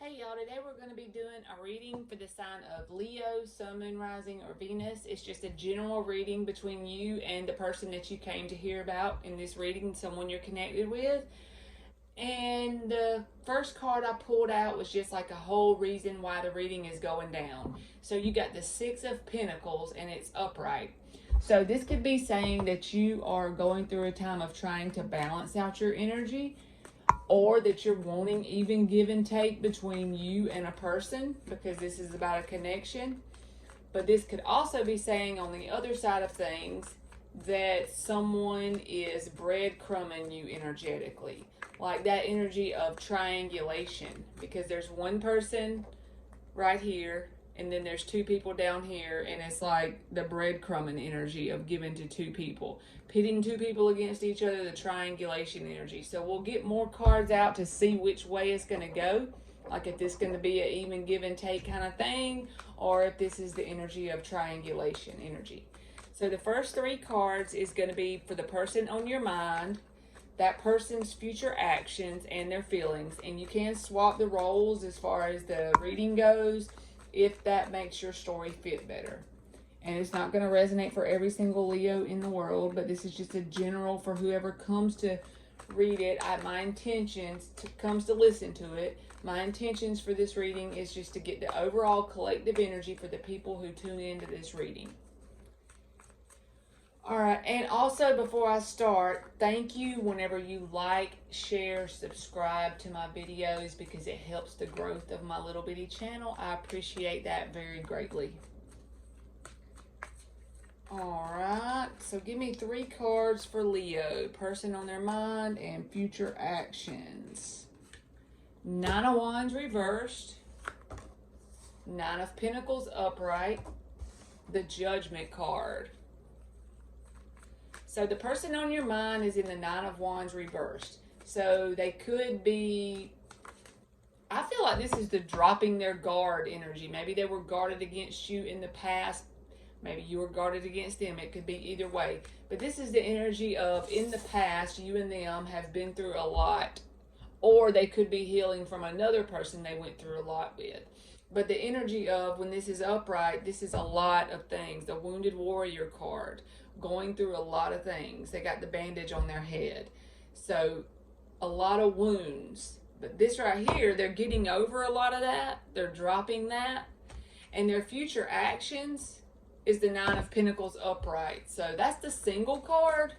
Hey y'all, today we're going to be doing a reading for the sign of Leo, Sun, Moon, Rising, or Venus. It's just a general reading between you and the person that you came to hear about in this reading, someone you're connected with. And the first card I pulled out was just like a whole reason why the reading is going down. So you got the Six of Pentacles and it's upright. So this could be saying that you are going through a time of trying to balance out your energy, or that you're wanting even give and take between you and a person, because this is about a connection. But this could also be saying on the other side of things that someone is breadcrumbing you energetically, like that energy of triangulation, because there's one person right here and then there's two people down here, and it's like the breadcrumbing energy of giving to two people, pitting two people against each other, the triangulation energy. So we'll get more cards out to see which way it's going to go, like if this is going to be an even give and take kind of thing, or if this is the energy of triangulation energy. So the first three cards is going to be for the person on your mind, that person's future actions and their feelings, and you can swap the roles as far as the reading goes if that makes your story fit better. And it's not going to resonate for every single Leo in the world, but this is just a general for whoever comes to read it. My intentions comes to listen to it. My intentions for this reading is just to get the overall collective energy for the people who tune into this reading. All right, and also before I start, thank you whenever you like, share, subscribe to my videos, because it helps the growth of my little bitty channel. I appreciate that very greatly. All right, so give me three cards for Leo, person on their mind and future actions. Nine of Wands reversed, Nine of Pentacles upright, the Judgment card. So the person on your mind is in the Nine of Wands reversed. So they could be, I feel like this is the dropping their guard energy. Maybe they were guarded against you in the past. Maybe you were guarded against them. It could be either way. But this is the energy of, in the past, you and them have been through a lot. Or they could be healing from another person they went through a lot with. But the energy of, when this is upright, this is a lot of things. The Wounded Warrior card, going through a lot of things. They got the bandage on their head. So a lot of wounds. But this right here, they're getting over a lot of that. They're dropping that. And their future actions is the Nine of Pentacles upright. So that's the single card.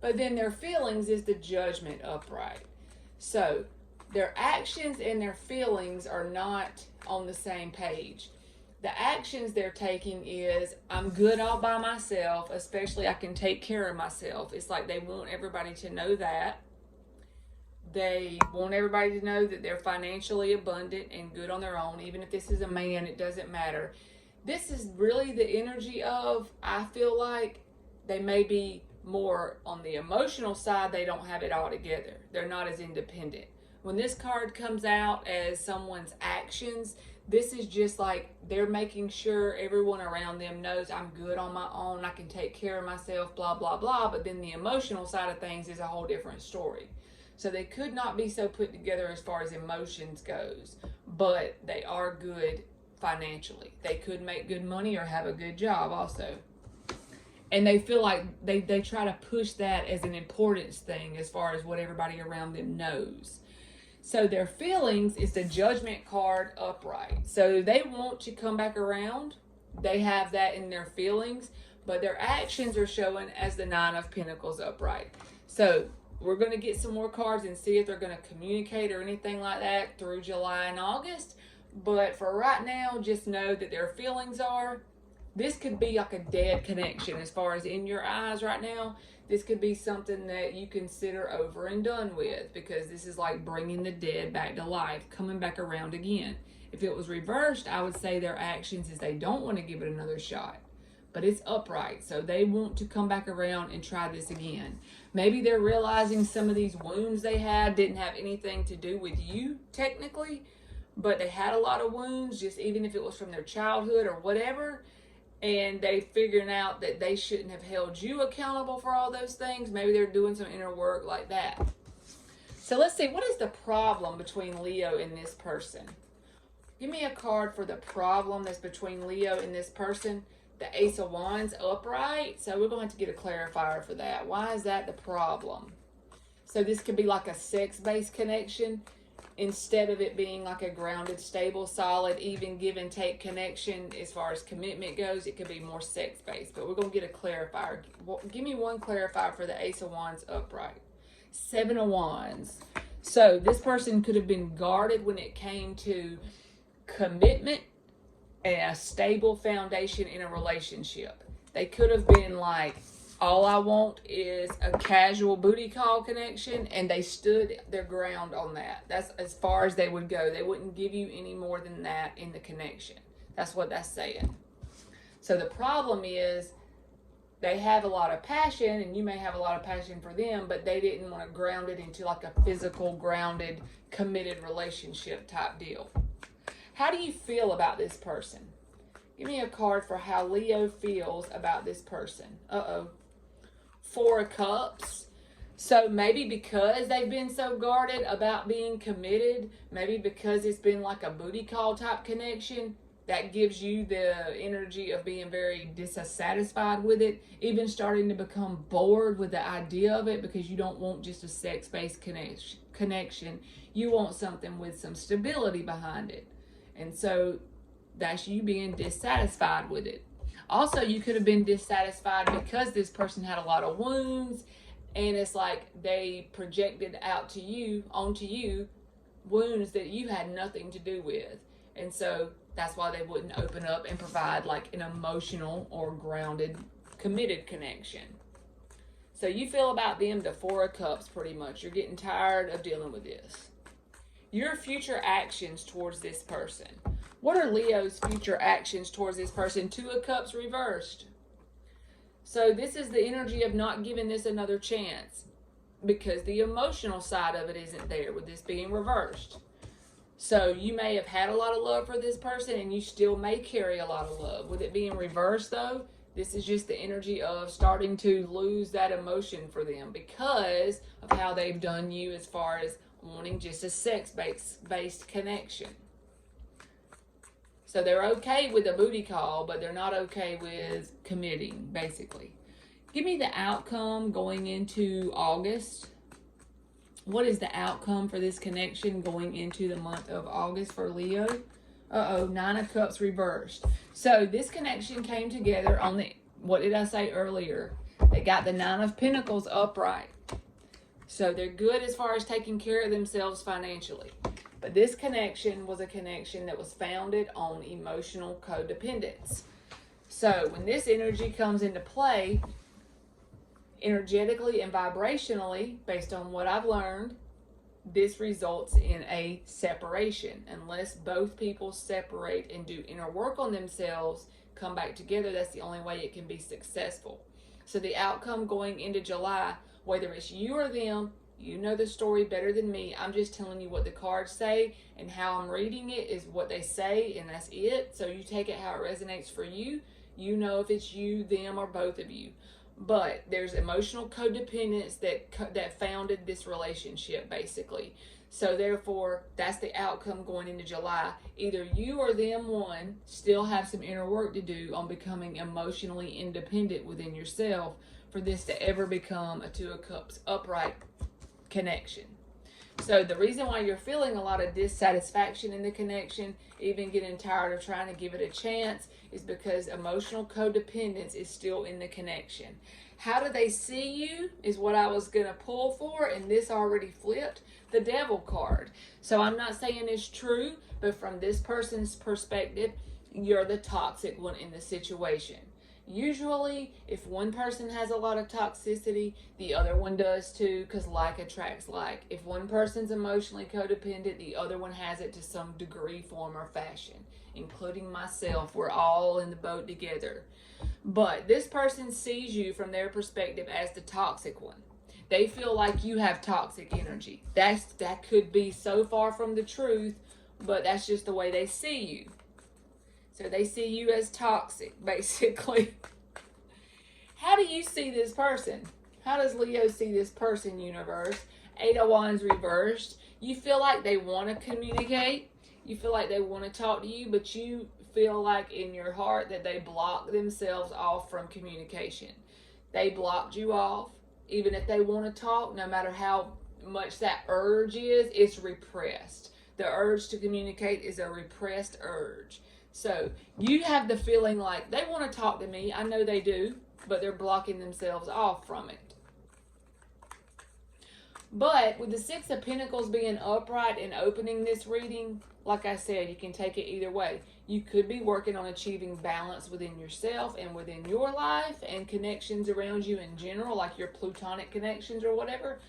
But then their feelings is the Judgment upright. So their actions and their feelings are not on the same page. The actions they're taking is, I'm good all by myself, especially I can take care of myself. It's like they want everybody to know that. They want everybody to know that they're financially abundant and good on their own. Even if this is a man, it doesn't matter. This is really the energy of, I feel like they may be more on the emotional side. They don't have it all together. They're not as independent. When this card comes out as someone's actions, this is just like they're making sure everyone around them knows I'm good on my own, I can take care of myself, blah, blah, blah. But then the emotional side of things is a whole different story. So they could not be so put together as far as emotions goes, but they are good financially. They could make good money or have a good job also. And they feel like they try to push that as an importance thing as far as what everybody around them knows. So their feelings is the Judgment card upright. So they want to come back around. They have that in their feelings, but their actions are showing as the Nine of Pentacles upright. So we're going to get some more cards and see if they're going to communicate or anything like that through July and August. But for right now, just know that their feelings are, this could be like a dead connection as far as in your eyes right now. This could be something that you consider over and done with, because this is like bringing the dead back to life, coming back around again. If it was reversed, I would say their actions is they don't want to give it another shot. But it's upright, so they want to come back around and try this again. Maybe they're realizing some of these wounds they had didn't have anything to do with you, technically, but they had a lot of wounds, just even if it was from their childhood or whatever. And they figuring out that they shouldn't have held you accountable for all those things. Maybe they're doing some inner work like that. So let's see, what is the problem between Leo and this person? Give me a card for the problem that's between Leo and this person. The Ace of Wands upright. So we're going to have to get a clarifier for that. Why is that the problem? So this could be like a sex-based connection instead of it being like a grounded, stable, solid, even give and take connection as far as commitment goes. It could be more sex-based, but we're going to get a clarifier. Give me one clarifier for the Ace of Wands upright. Seven of Wands. So this person could have been guarded when it came to commitment and a stable foundation in a relationship. They could have been like, all I want is a casual booty call connection, and they stood their ground on that. That's as far as they would go. They wouldn't give you any more than that in the connection. That's what that's saying. So the problem is they have a lot of passion, and you may have a lot of passion for them, but they didn't want to ground it into like a physical, grounded, committed relationship type deal. How do you feel about this person? Give me a card for how Leo feels about this person. Four of Cups. So maybe because they've been so guarded about being committed, maybe because it's been like a booty call type connection, that gives you the energy of being very dissatisfied with it, even starting to become bored with the idea of it, because you don't want just a sex-based connection. You want something with some stability behind it. And so that's you being dissatisfied with it. Also, you could have been dissatisfied because this person had a lot of wounds, and it's like they projected onto you, wounds that you had nothing to do with. And so that's why they wouldn't open up and provide like an emotional or grounded, committed connection. So you feel about them, the Four of Cups, pretty much. You're getting tired of dealing with this. Your future actions towards this person. What are Leo's future actions towards this person? Two of Cups reversed. So this is the energy of not giving this another chance, because the emotional side of it isn't there with this being reversed. So you may have had a lot of love for this person, and you still may carry a lot of love. With it being reversed, though, this is just the energy of starting to lose that emotion for them because of how they've done you as far as wanting just a sex-based connection. So they're okay with a booty call, but they're not okay with committing, basically. Give me the outcome going into August. What is the outcome for this connection going into the month of August for Leo? Nine of Cups reversed. So this connection came together on the, what did I say earlier? They got the Nine of Pentacles upright. So they're good as far as taking care of themselves financially. But this connection was a connection that was founded on emotional codependence. So when this energy comes into play, energetically and vibrationally, based on what I've learned, this results in a separation. Unless both people separate and do inner work on themselves, come back together, that's the only way it can be successful. So the outcome going into July, whether it's you or them, you know the story better than me. I'm just telling you what the cards say, and how I'm reading it is what they say, and that's it. So you take it how it resonates for you. You know if it's you, them, or both of you. But there's emotional codependence that founded this relationship, basically. So therefore, that's the outcome going into July. Either you or them, one, still have some inner work to do on becoming emotionally independent within yourself for this to ever become a Two of Cups upright connection. So the reason why you're feeling a lot of dissatisfaction in the connection, even getting tired of trying to give it a chance, is because emotional codependence is still in the connection. How do they see you is what I was going to pull for, and this already flipped, the Devil card. So I'm not saying it's true, but from this person's perspective, you're the toxic one in the situation. Usually, if one person has a lot of toxicity, the other one does too, because like attracts like. If one person's emotionally codependent, the other one has it to some degree, form, or fashion, including myself. We're all in the boat together. But this person sees you from their perspective as the toxic one. They feel like you have toxic energy. That could be so far from the truth, but that's just the way they see you. So they see you as toxic, basically. How do you see this person? How does Leo see this person, universe? Eight of Wands reversed, you feel like they want to communicate. You feel like they want to talk to you, but you feel like in your heart that they block themselves off from communication. They blocked you off. Even if they want to talk, no matter how much that urge is, it's repressed. The urge to communicate is a repressed urge. So you have the feeling like they want to talk to me. I know they do, but they're blocking themselves off from it. But with the Six of Pentacles being upright and opening this reading, like I said, you can take it either way. You could be working on achieving balance within yourself and within your life and connections around you in general, like your plutonic connections or whatever.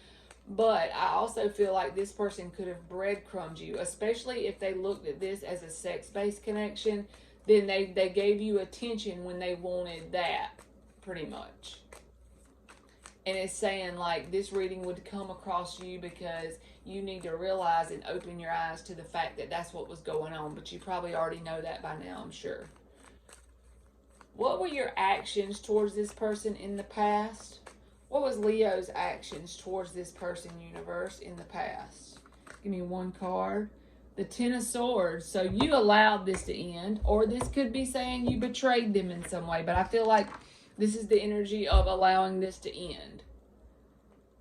But I also feel like this person could have breadcrumbed you, especially if they looked at this as a sex-based connection. Then they gave you attention when they wanted that, pretty much. And it's saying like this reading would come across you because you need to realize and open your eyes to the fact that that's what was going on. But you probably already know that by now, I'm sure. What were your actions towards this person in the past? What was Leo's actions towards this person, universe, in the past? Give me one card. The Ten of Swords. So you allowed this to end. Or this could be saying you betrayed them in some way. But I feel like this is the energy of allowing this to end.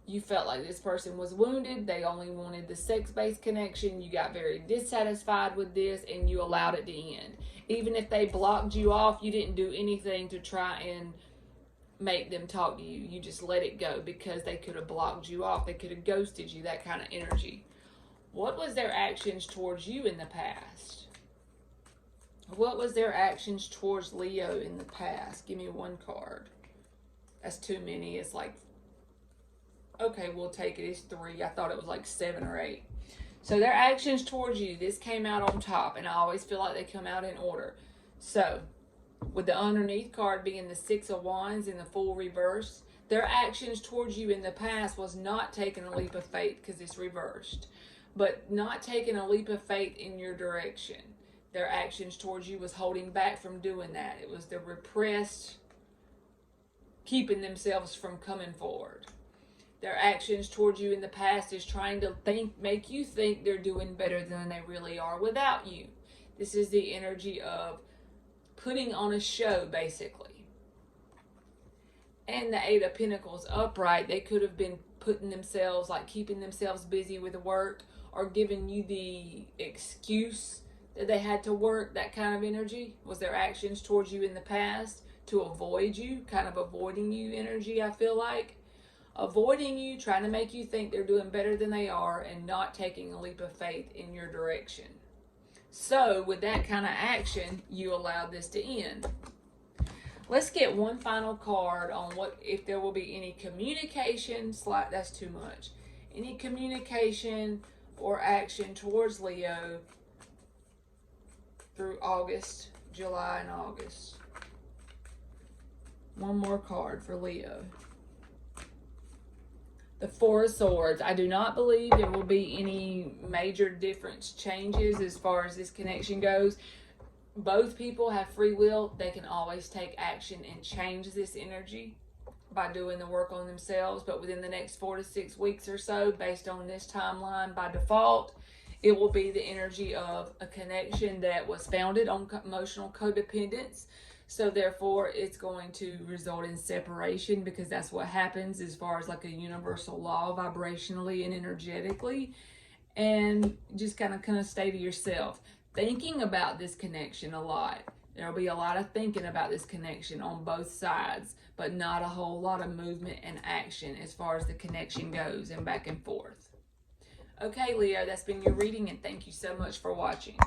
You felt like this person was wounded. They only wanted the sex-based connection. You got very dissatisfied with this and you allowed it to end. Even if they blocked you off, you didn't do anything to try and make them talk to you. You just let it go because they could have blocked you off. They could have ghosted you, that kind of energy. What was their actions towards you in the past? What was their actions towards Leo in the past? Give me one card. That's too many. It's like, okay, we'll take it. It's 3. I thought it was like 7 or 8. So their actions towards you, this came out on top. And I always feel like they come out in order. So with the underneath card being the Six of Wands in the full reverse, their actions towards you in the past was not taking a leap of faith because it's reversed. But not taking a leap of faith in your direction. Their actions towards you was holding back from doing that. It was the repressed, keeping themselves from coming forward. Their actions towards you in the past is trying to make you think they're doing better than they really are without you. This is the energy of putting on a show, basically. And the Eight of Pentacles upright, they could have been putting themselves, like keeping themselves busy with work or giving you the excuse that they had to work. That kind of energy was their actions towards you in the past to avoid you, kind of avoiding you energy, I feel like. Avoiding you, trying to make you think they're doing better than they are and not taking a leap of faith in your direction. So with that kind of action, you allowed this to end. Let's get one final card on what if there will be any communication, that's too much. Any communication or action towards Leo through August, July, and August. One more card for Leo. The Four of Swords. I do not believe there will be any major difference changes as far as this connection goes. Both people have free will. They can always take action and change this energy by doing the work on themselves. But within the next 4 to 6 weeks or so, based on this timeline, by default, it will be the energy of a connection that was founded on emotional codependence. So therefore, it's going to result in separation because that's what happens as far as like a universal law vibrationally and energetically. And just kind of stay to yourself. Thinking about this connection a lot. There'll be a lot of thinking about this connection on both sides, but not a whole lot of movement and action as far as the connection goes and back and forth. Okay, Leo, that's been your reading, and thank you so much for watching.